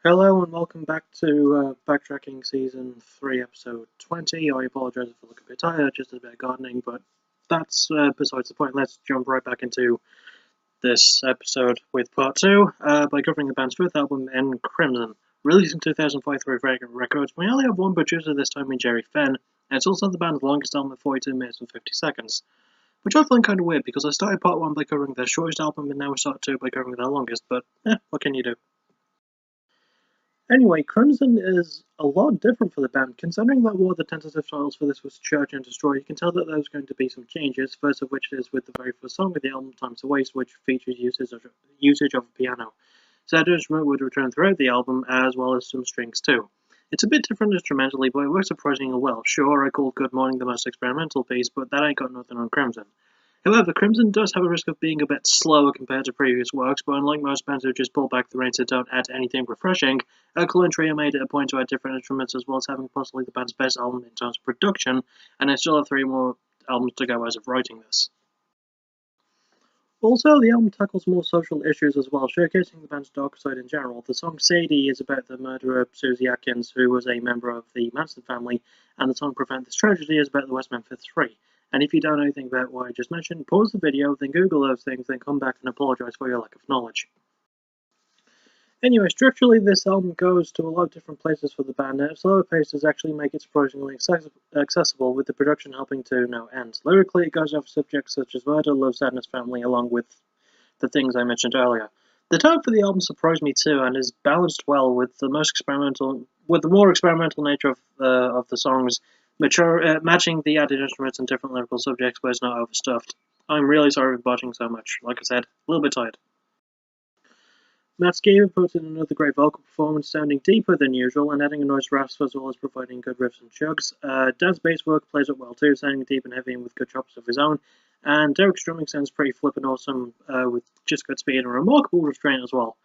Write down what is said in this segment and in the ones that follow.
Hello and welcome back to Backtracking Season 3, Episode 20. I apologise if I look a bit tired, just a bit of gardening, but that's besides the point. Let's jump right back into this episode with Part 2 by covering the band's fifth album, In Crimson. Released in 2005 through Vagrant Records, we only have one producer this time in Jerry Fenn, and it's also the band's longest album at 42 minutes and 50 seconds. Which I find kind of weird because I started Part 1 by covering their shortest album and now we start 2 by covering their longest, but what can you do? Anyway, Crimson is a lot different for the band. Considering that one of the tentative titles for this was Church and Destroy, you can tell that there's going to be some changes, first of which is with the very first song of the album, Time to Waste, which features usage of a piano. Said instrument would return throughout the album, as well as some strings too. It's a bit different instrumentally, but it works surprisingly well. Sure, I called Good Morning the most experimental piece, but that ain't got nothing on Crimson. However, Crimson does have a risk of being a bit slower compared to previous works, but unlike most bands who just pull back the reins and don't add anything refreshing, Alkaline Trio made it a point to add different instruments as well as having possibly the band's best album in terms of production, and they still have 3 more albums to go as of writing this. Also, the album tackles more social issues as well, showcasing the band's dark side in general. The song Sadie is about the murderer Susie Atkins, who was a member of the Manson family, and the song Prevent This Tragedy is about the West Memphis Three. And if you don't know anything about what I just mentioned, pause the video, then Google those things, then come back and apologise for your lack of knowledge. Anyway, structurally, this album goes to a lot of different places for the band, and its slower paces actually make it surprisingly accessible, with the production helping to no end. Lyrically, it goes over subjects such as murder, love, sadness, family, along with the things I mentioned earlier. The tone for the album surprised me too, and is balanced well with the more experimental nature of the songs, matching the added instruments and different lyrical subjects, but it's not overstuffed. I'm really sorry for botching so much. Like I said, a little bit tired. Matt Skiba put in another great vocal performance, sounding deeper than usual and adding a nice rasp as well as providing good riffs and chugs. Dan's bass work plays up well too, sounding deep and heavy and with good chops of his own. And Derek's drumming sounds pretty flippin' awesome, with just good speed and remarkable restraint as well.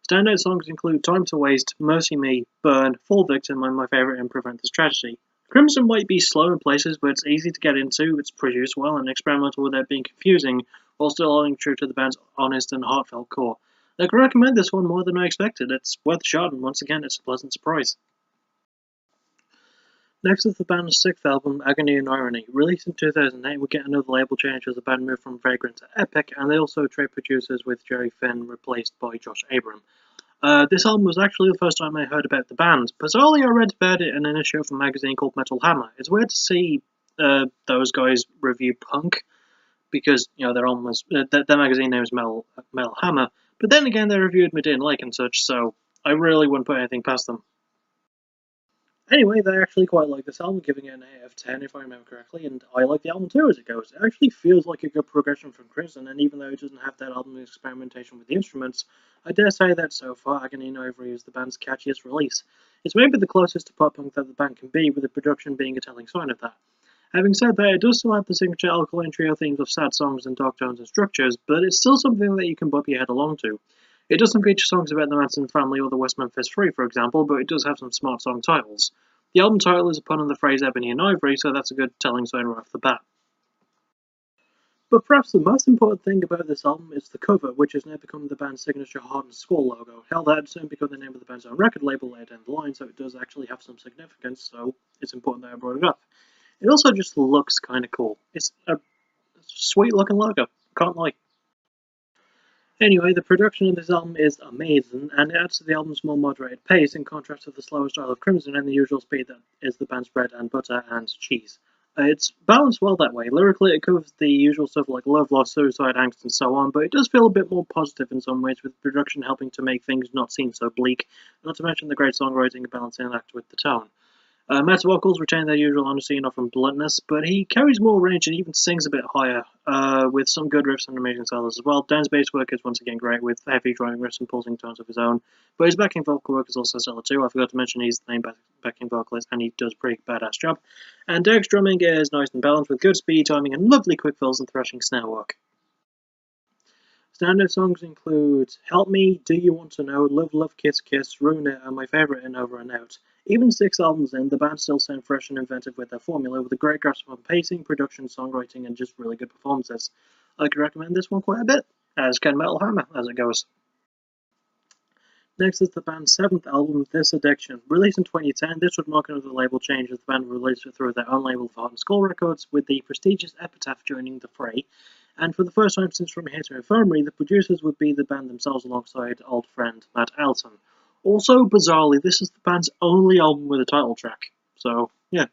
Standout songs include Time to Waste, Mercy Me, Burn, Full Victim, and my favourite in Prevent This Tragedy. Crimson might be slow in places, but it's easy to get into, it's produced well and experimental without being confusing, while still holding true to the band's honest and heartfelt core. I can recommend this one more than I expected. It's worth a shot, and once again, it's a pleasant surprise. Next is the band's sixth album, Agony and Irony. Released in 2008, we get another label change as the band moved from Vagrant to Epic, and they also trade producers with Jerry Fenn replaced by Josh Abram. This album was actually the first time I heard about the band. Bizarrely, I read about it in an issue of a magazine called Metal Hammer. It's weird to see those guys review punk, because their magazine name is Metal Hammer. But then again, they reviewed Medin Lake and such, so I really wouldn't put anything past them. Anyway, they actually quite like this album, giving it an 8 out of 10 if I remember correctly, and I like the album too as it goes. It actually feels like a good progression from Crimson, and even though it doesn't have that album experimentation with the instruments, I dare say that so far Agony and Ivory is the band's catchiest release. It's maybe the closest to pop punk that the band can be, with the production being a telling sign of that. Having said that, it does still have the signature Alkaline Trio themes of sad songs and dark tones and structures, but it's still something that you can bop your head along to. It doesn't feature songs about the Manson family or the West Memphis Three, for example, but it does have some smart song titles. The album title is a pun on the phrase Ebony and Ivory, so that's a good telling sign right off the bat. But perhaps the most important thing about this album is the cover, which has now become the band's signature heart and skull logo. Hell, that would soon become the name of the band's own record label later down the line, so it does actually have some significance, so it's important that I brought it up. It also just looks kind of cool. It's a sweet looking logo, can't lie. Anyway, the production of this album is amazing, and it adds to the album's more moderated pace in contrast to the slower style of Crimson and the usual speed that is the band's bread and butter and cheese. It's balanced well that way. Lyrically, it covers the usual stuff like love, loss, suicide, angst, and so on, but it does feel a bit more positive in some ways, with production helping to make things not seem so bleak, not to mention the great songwriting and balancing act with the tone. Matt's vocals retain their usual honesty and often bluntness, but he carries more range and even sings a bit higher, with some good riffs and amazing solos as well. Dan's bass work is once again great, with heavy driving riffs and pulsing tones of his own, but his backing vocal work is also stellar too. I forgot to mention he's the main backing vocalist, and he does a pretty badass job. And Derek's drumming is nice and balanced, with good speed, timing, and lovely quick fills and thrashing snare work. Standout songs include Help Me, Do You Want to Know, Love Love Kiss Kiss, Ruin It, and my favourite in Over and Out. Even 6 albums in, the band still sound fresh and inventive with their formula, with a great grasp on pacing, production, songwriting, and just really good performances. I could recommend this one quite a bit, as can Metal Hammer, as it goes. Next is the band's 7th album, This Addiction. Released in 2010, this would mark another label change as the band released it through their own label, Heart and Skull Records, with the prestigious Epitaph joining the fray. And for the first time since From Here to Infirmary, the producers would be the band themselves alongside old friend Matt Alton. Also, bizarrely, this is the band's only album with a title track. So, yeah.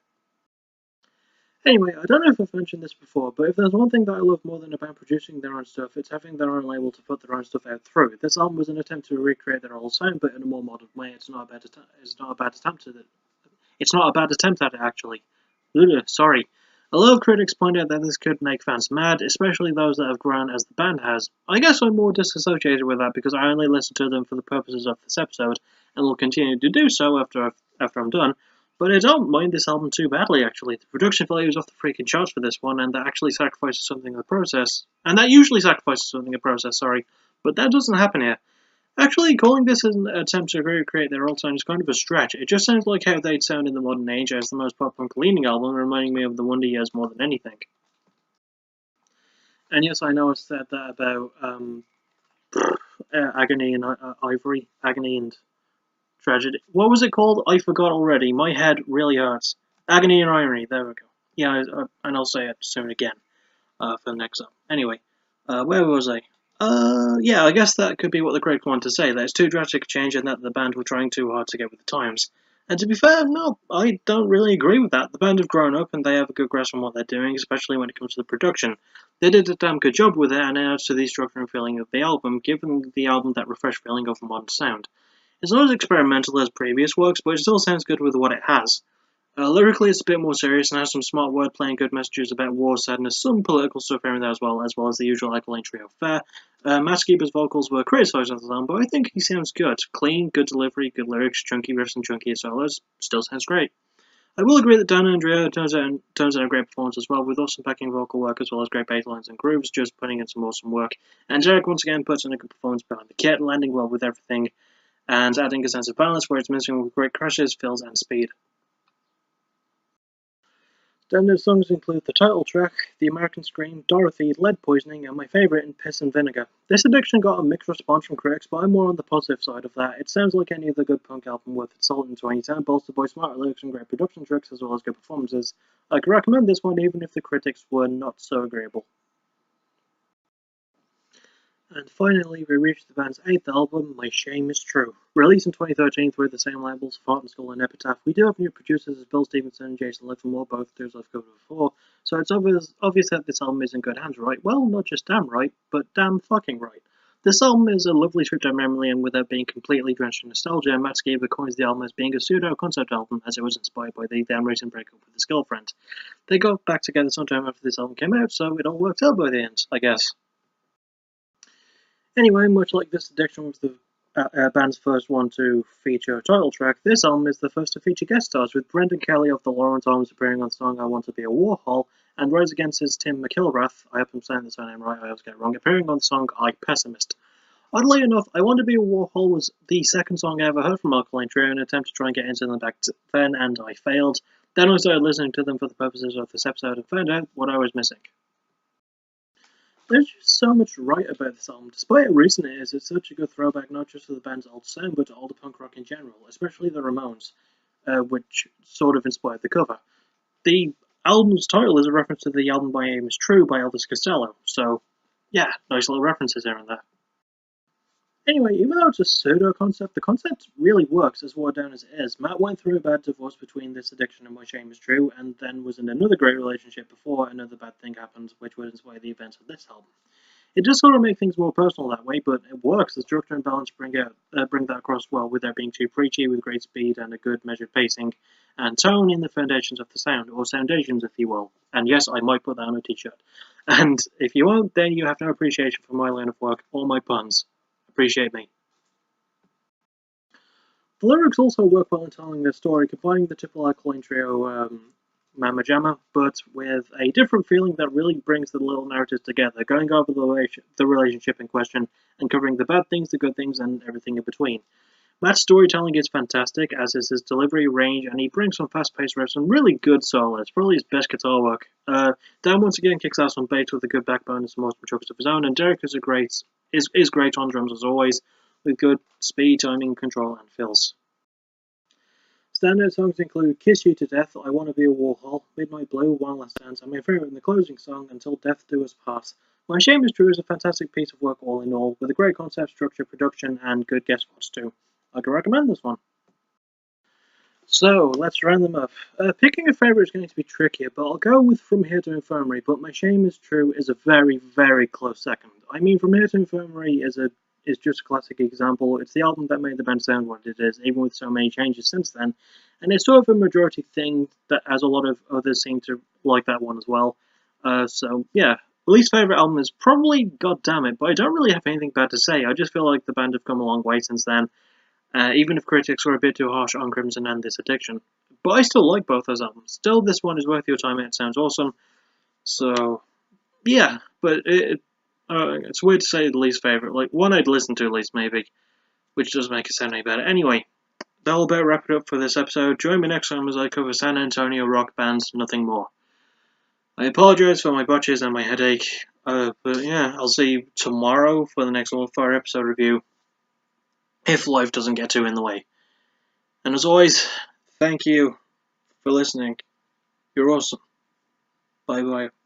Anyway, I don't know if I've mentioned this before, but if there's one thing that I love more than a band producing their own stuff, it's having their own label to put their own stuff out through. This album was an attempt to recreate their old sound, but in a more modern way. It's not a bad attempt at it. It's not a bad attempt at it, actually. Ugh, sorry. A lot of critics point out that this could make fans mad, especially those that have grown as the band has. I guess I'm more disassociated with that because I only listen to them for the purposes of this episode, and will continue to do so after I'm done. But I don't mind this album too badly, actually. The production value is off the freaking charts for this one, and that actually sacrifices something in the process. And that usually sacrifices something in the process, sorry. But that doesn't happen here. Actually, calling this an attempt to recreate their old sound is kind of a stretch. It just sounds like how they'd sound in the modern age as the most pop-punk leaning album, reminding me of the Wonder Years more than anything. And yes, I know I said that about Agony and Ivory. Agony and Tragedy. What was it called? I forgot already. My head really hurts. Agony and Irony. There we go. Yeah, and I'll say it soon again for the next one. Anyway, where was I? Yeah, I guess that could be what the critic wanted to say. That it's too drastic a change and that the band were trying too hard to get with the times. And to be fair, no, I don't really agree with that. The band have grown up and they have a good grasp on what they're doing, especially when it comes to the production. They did a damn good job with it and it adds to the structure and feeling of the album, giving the album that refreshed feeling of a modern sound. It's not as experimental as previous works, but it still sounds good with what it has. Lyrically, it's a bit more serious and has some smart wordplay and good messages about war, sadness, some political stuff here and there as well as the usual Alkaline trio fare. Matt Skiba's vocals were criticised at the time, but I think he sounds good. Clean, good delivery, good lyrics, chunky riffs and chunky solos. Still sounds great. I will agree that Dan and Andrea turns out a great performance as well, with awesome backing vocal work as well as great bass lines and grooves, just putting in some awesome work. And Derek once again puts in a good performance behind the kit, landing well with everything, and adding a sense of balance where it's missing with great crashes, fills, and speed. Standard songs include the title track, The American Scream, Dorothy, Lead Poisoning, and my favourite in Piss and Vinegar. This addiction got a mixed response from critics, but I'm more on the positive side of that. It sounds like any other good punk album worth its salt in 2010, bolstered by smart lyrics and great production tricks as well as good performances. I could recommend this one even if the critics were not so agreeable. And finally, we reached the band's 8th album, My Shame Is True. Released in 2013 through the same labels, Heart and Skull and Epitaph, we do have new producers as Bill Stevenson and Jason Livermore, both dudes I've covered before, so it's obvious that this album is in good hands, right? Well, not just damn right, but damn fucking right. This album is a lovely trip down memory lane without being completely drenched in nostalgia, and Matt Skiba coins the album as being a pseudo-concept album, as it was inspired by the damn recent breakup with his girlfriend. They got back together sometime after this album came out, so it all worked out by the end, I guess. Anyway, much like This Addiction was the band's first one to feature a title track, this album is the first to feature guest stars, with Brendan Kelly of the Lawrence Arms appearing on the song I Want to Be a Warhol, and Rise Against's Tim McIlrath, I hope I'm saying the surname right, I always get it wrong, appearing on the song I Pessimist. Oddly enough, I Want to Be a Warhol was the second song I ever heard from Alkaline Trio in an attempt to try and get into them back then, and I failed. Then I started listening to them for the purposes of this episode and found out what I was missing. There's just so much right about this album. Despite how recent it is, it's such a good throwback not just to the band's old sound, but to all the punk rock in general, especially the Ramones, which sort of inspired the cover. The album's title is a reference to the album My Aim Is True by Elvis Costello, so yeah, nice little references here and there. Anyway, even though it's a pseudo-concept, the concept really works as watered down as it is. Matt went through a bad divorce between This Addiction and My Shame Is True, and then was in another great relationship before another bad thing happened, which would inspire the events of this album. It does sort of make things more personal that way, but it works. The structure and balance bring that across well without being too preachy, with great speed and a good measured pacing and tone in the foundations of the sound, or foundations if you will. And yes, I might put that on a t-shirt. And if you won't, then you have no appreciation for my line of work or my puns. Appreciate me. The lyrics also work well in telling the story, combining the typical Alkaline Trio Mama Jamma, but with a different feeling that really brings the little narratives together, going over the relationship in question and covering the bad things, the good things, and everything in between. Matt's storytelling is fantastic, as is his delivery, range, and he brings some fast-paced riffs and really good solos, probably his best guitar work. Dan once again kicks ass on bass with a good backbone and some awesome chucks of his own, and Derek is great on drums as always, with good speed, timing, control, and fills. Standout songs include Kiss You to Death, I Wanna Be a Warhol, Midnight Blue, One Last Dance, and my favourite in the closing song, Until Death Do Us Part. My Shame Is True is a fantastic piece of work all in all, with a great concept, structure, production, and good guest spots too. I can recommend this one. So, let's round them up. Picking a favourite is going to be trickier, but I'll go with From Here to Infirmary, but My Shame Is True is a very, very close second. I mean, From Here to Infirmary is just a classic example. It's the album that made the band sound what it is, even with so many changes since then. And it's sort of a majority thing that, as a lot of others seem to like that one as well. So, yeah. Least favourite album is probably God Damn It, but I don't really have anything bad to say. I just feel like the band have come a long way since then. Even if critics were a bit too harsh on Crimson and This Addiction. But I still like both those albums. Still, this one is worth your time and it sounds awesome. So, yeah, but it's weird to say the least favourite. Like, one I'd listen to at least, maybe, which doesn't make it sound any better. Anyway, that'll about wrap it up for this episode. Join me next time as I cover San Antonio rock bands, nothing more. I apologise for my botches and my headache, but yeah, I'll see you tomorrow for the next Wildfire episode review, if life doesn't get too in the way. And as always, thank you for listening. You're awesome. Bye bye.